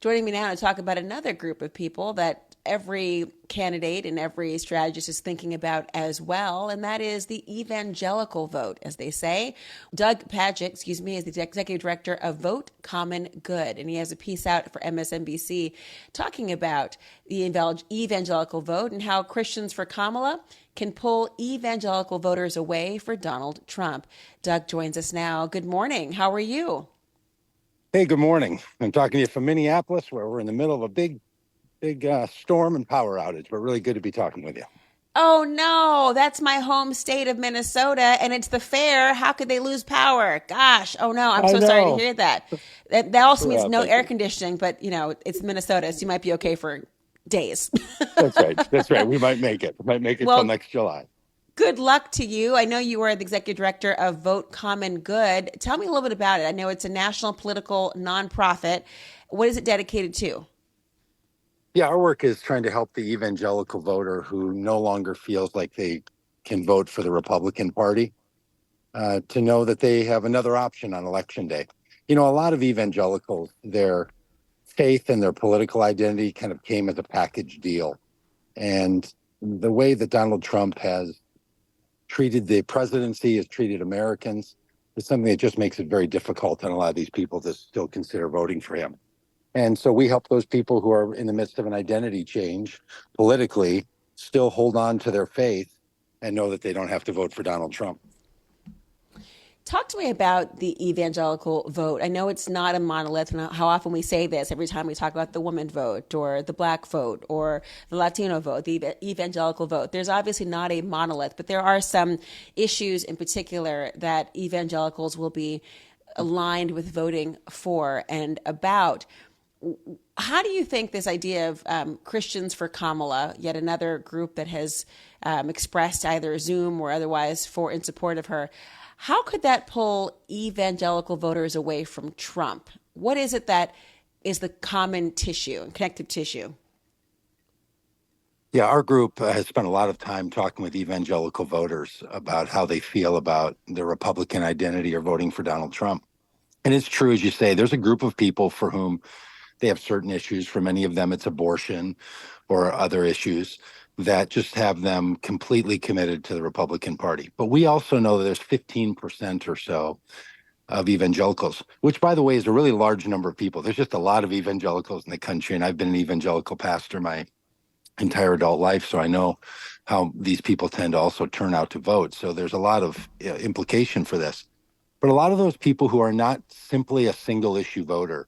Joining me now to talk about another group of people that every candidate and every strategist is thinking about as well, and that is the evangelical vote, as they say. Doug Pagitt, is the executive director of Vote Common Good, and he has a piece out for MSNBC talking about the evangelical vote and how Christians for Kamala can pull evangelical voters away for Donald Trump. Doug joins us now. Good morning. How are you? Hey, good morning. I'm talking to you from Minneapolis, where we're in the middle of a big storm and power outage, but really good to be talking with you. Oh no, that's my home state of Minnesota and it's the fair. How could they lose power? Gosh, oh no, I'm I so sorry to know. hear that. That also means no Thank air you. conditioning, but it's Minnesota, so you might be okay for days. That's right. That's right. We might make it. We might make it till Well, next July. good luck to you. I know you are the executive director of Vote Common Good. Tell me a little bit about it. I know it's a national political nonprofit. What is it dedicated to? Yeah, our work is trying to help the evangelical voter who no longer feels like they can vote for the Republican Party to know that they have another option on Election Day. You know, a lot of evangelicals, their faith and their political identity kind of came as a package deal. And the way that Donald Trump has treated the presidency, has treated Americans, is something that just makes it very difficult on a lot of these people to still consider voting for him. And so we help those people who are in the midst of an identity change politically still hold on to their faith and know that they don't have to vote for Donald Trump. Talk to me about the evangelical vote. I know it's not a monolith, and how often we say this every time we talk about the woman vote or the black vote or the Latino vote, the evangelical vote. There's obviously not a monolith, but there are some issues in particular that evangelicals will be aligned with voting for and about. How do you think this idea of Christians for Kamala, yet another group that has expressed either Zoom or otherwise for in support of her, how could that pull evangelical voters away from Trump? What is it that is the common tissue and connective tissue? Yeah, our group has spent a lot of time talking with evangelical voters about how they feel about their Republican identity or voting for Donald Trump. And it's true, as you say, there's a group of people for whom they have certain issues. For many of them, it's abortion or other issues that just have them completely committed to the Republican Party. But we also know that there's 15% or so of evangelicals, which, by the way, is a really large number of people. There's just a lot of evangelicals in the country, and I've been an evangelical pastor my entire adult life, so I know how these people tend to also turn out to vote. So there's a lot of implication for this. But a lot of those people who are not simply a single issue voter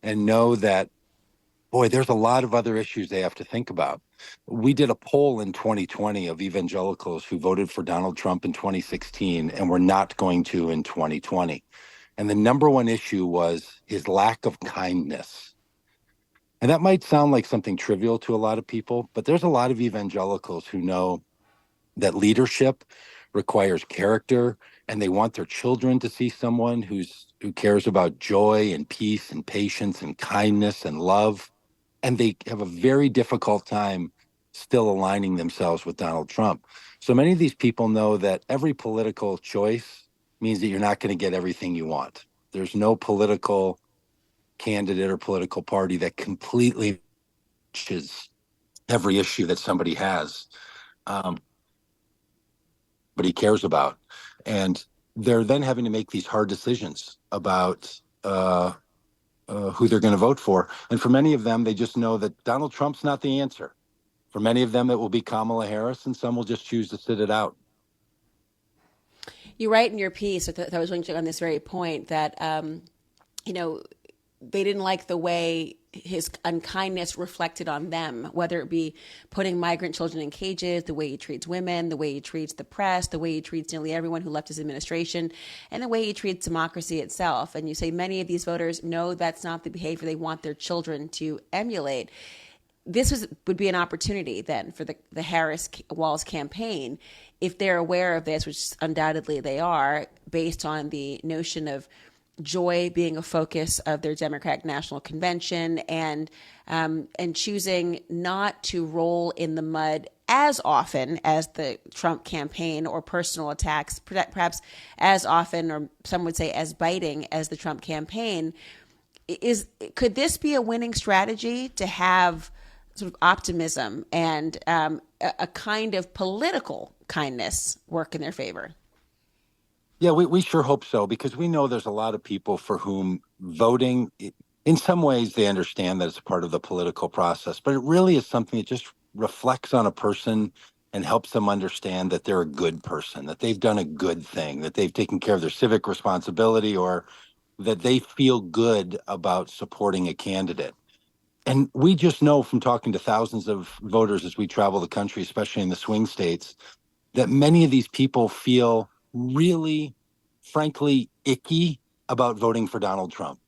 and know that, boy, there's a lot of other issues they have to think about. We did a poll in 2020 of evangelicals who voted for Donald Trump in 2016 and were not going to in 2020. And the number one issue was his lack of kindness. And that might sound like something trivial to a lot of people, but there's a lot of evangelicals who know that leadership requires character, and they want their children to see someone who cares about joy and peace and patience and kindness and love. And they have a very difficult time still aligning themselves with Donald Trump. So many of these people know that every political choice means that you're not going to get everything you want. There's no political candidate or political party that completely matches every issue that somebody has, um, but he cares about. And they're then having to make these hard decisions about who they're going to vote for. And for many of them, they just know that Donald Trump's not the answer. For many of them, it will be Kamala Harris, and some will just choose to sit it out. You write in your piece, that I was going to on this very point, that you know they didn't like the way his unkindness reflected on them, whether it be putting migrant children in cages, the way he treats women, the way he treats the press, the way he treats nearly everyone who left his administration, and the way he treats democracy itself. And you say many of these voters know that's not the behavior they want their children to emulate. Would be an opportunity then for the Harris Walz campaign, if they're aware of this, which undoubtedly they are, based on the notion of joy being a focus of their Democratic National Convention, and choosing not to roll in the mud as often as the Trump campaign, or personal attacks, perhaps as often, or some would say as biting as the Trump campaign. is could this be a winning strategy to have sort of optimism and a kind of political kindness work in their favor? Yeah, we sure hope so, because we know there's a lot of people for whom voting, in some ways, they understand that it's part of the political process, but it really is something that just reflects on a person and helps them understand that they're a good person, that they've done a good thing, that they've taken care of their civic responsibility, or that they feel good about supporting a candidate. And we just know from talking to thousands of voters as we travel the country, especially in the swing states, that many of these people feel really, frankly, icky about voting for Donald Trump.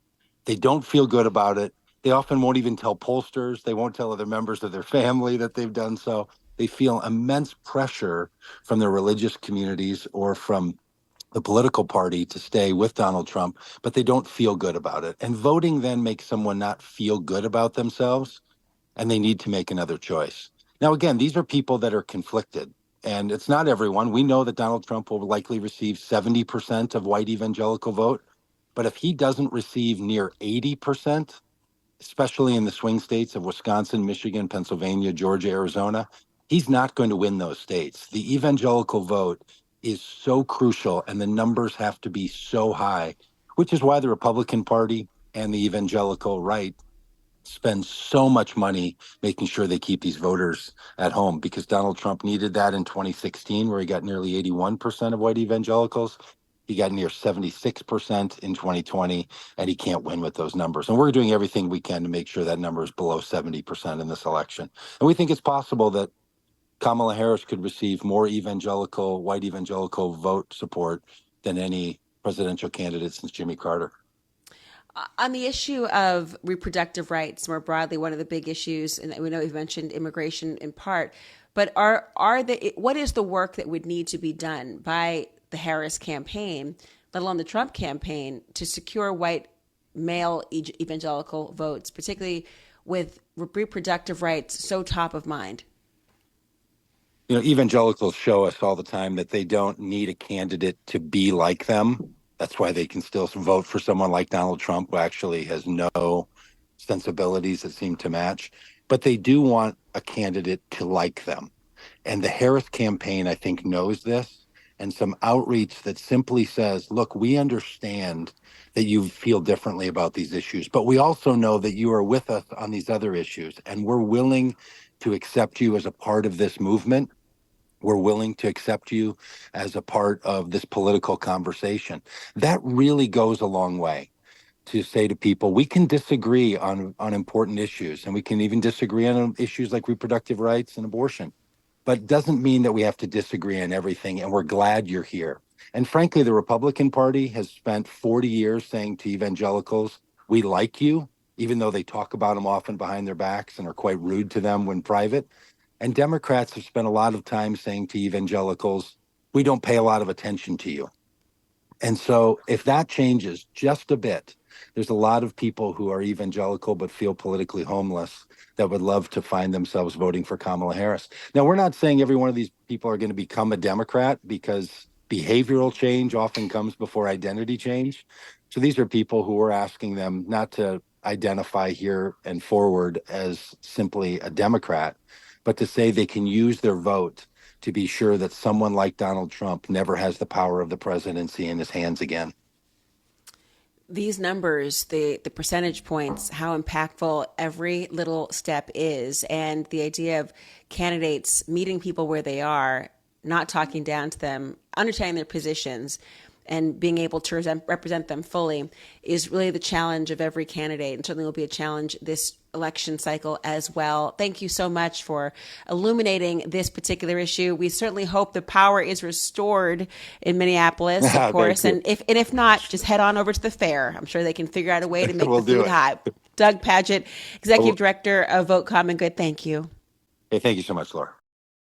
They don't feel good about it. They often won't even tell pollsters. They won't tell other members of their family that they've done so. They feel immense pressure from their religious communities or from the political party to stay with Donald Trump, but they don't feel good about it. And voting then makes someone not feel good about themselves, and they need to make another choice. Now, again, these are people that are conflicted, and it's not everyone. We know that Donald Trump will likely receive 70% of white evangelical vote, but if he doesn't receive near 80%, especially in the swing states of Wisconsin, Michigan, Pennsylvania, Georgia, Arizona, he's not going to win those states. The evangelical vote is so crucial, and the numbers have to be so high, which is why the Republican Party and the evangelical right spend so much money making sure they keep these voters at home, because Donald Trump needed that in 2016, where he got nearly 81% of white evangelicals. He got near 76% in 2020, and he can't win with those numbers. And we're doing everything we can to make sure that number is below 70% in this election. And we think it's possible that Kamala Harris could receive more evangelical, white evangelical vote support than any presidential candidate since Jimmy Carter. On the issue of reproductive rights more broadly, one of the big issues, and we know you've mentioned immigration in part, but what is the work that would need to be done by the Harris campaign, let alone the Trump campaign, to secure white male evangelical votes, particularly with reproductive rights so top of mind? Evangelicals show us all the time that they don't need a candidate to be like them. That's why they can still vote for someone like Donald Trump, who actually has no sensibilities that seem to match. But they do want a candidate to like them. And the Harris campaign, I think, knows this. And some outreach that simply says, look, we understand that you feel differently about these issues, but we also know that you are with us on these other issues, and we're willing to accept you as a part of this movement. We're willing to accept you as a part of this political conversation. That really goes a long way to say to people, we can disagree on important issues, and we can even disagree on issues like reproductive rights and abortion, but it doesn't mean that we have to disagree on everything, and we're glad you're here. And frankly, the Republican Party has spent 40 years saying to evangelicals, we like you, even though they talk about them often behind their backs and are quite rude to them when private. And Democrats have spent a lot of time saying to evangelicals, we don't pay a lot of attention to you. And so if that changes just a bit, there's a lot of people who are evangelical but feel politically homeless that would love to find themselves voting for Kamala Harris. Now, we're not saying every one of these people are going to become a Democrat, because behavioral change often comes before identity change. So these are people who are asking them not to identify here and forward as simply a Democrat, but to say they can use their vote to be sure that someone like Donald Trump never has the power of the presidency in his hands again. These numbers, the percentage points, how impactful every little step is, and the idea of candidates meeting people where they are, not talking down to them, understanding their positions, and being able to represent them fully is really the challenge of every candidate, and certainly will be a challenge this election cycle as well. Thank you so much for illuminating this particular issue. We certainly hope the power is restored in Minneapolis, of course, and if not, just head on over to the fair. I'm sure they can figure out a way to make We'll the food hot. Doug Pagitt, Executive Director of Vote Common Good, thank you. Hey, thank you so much, Laura.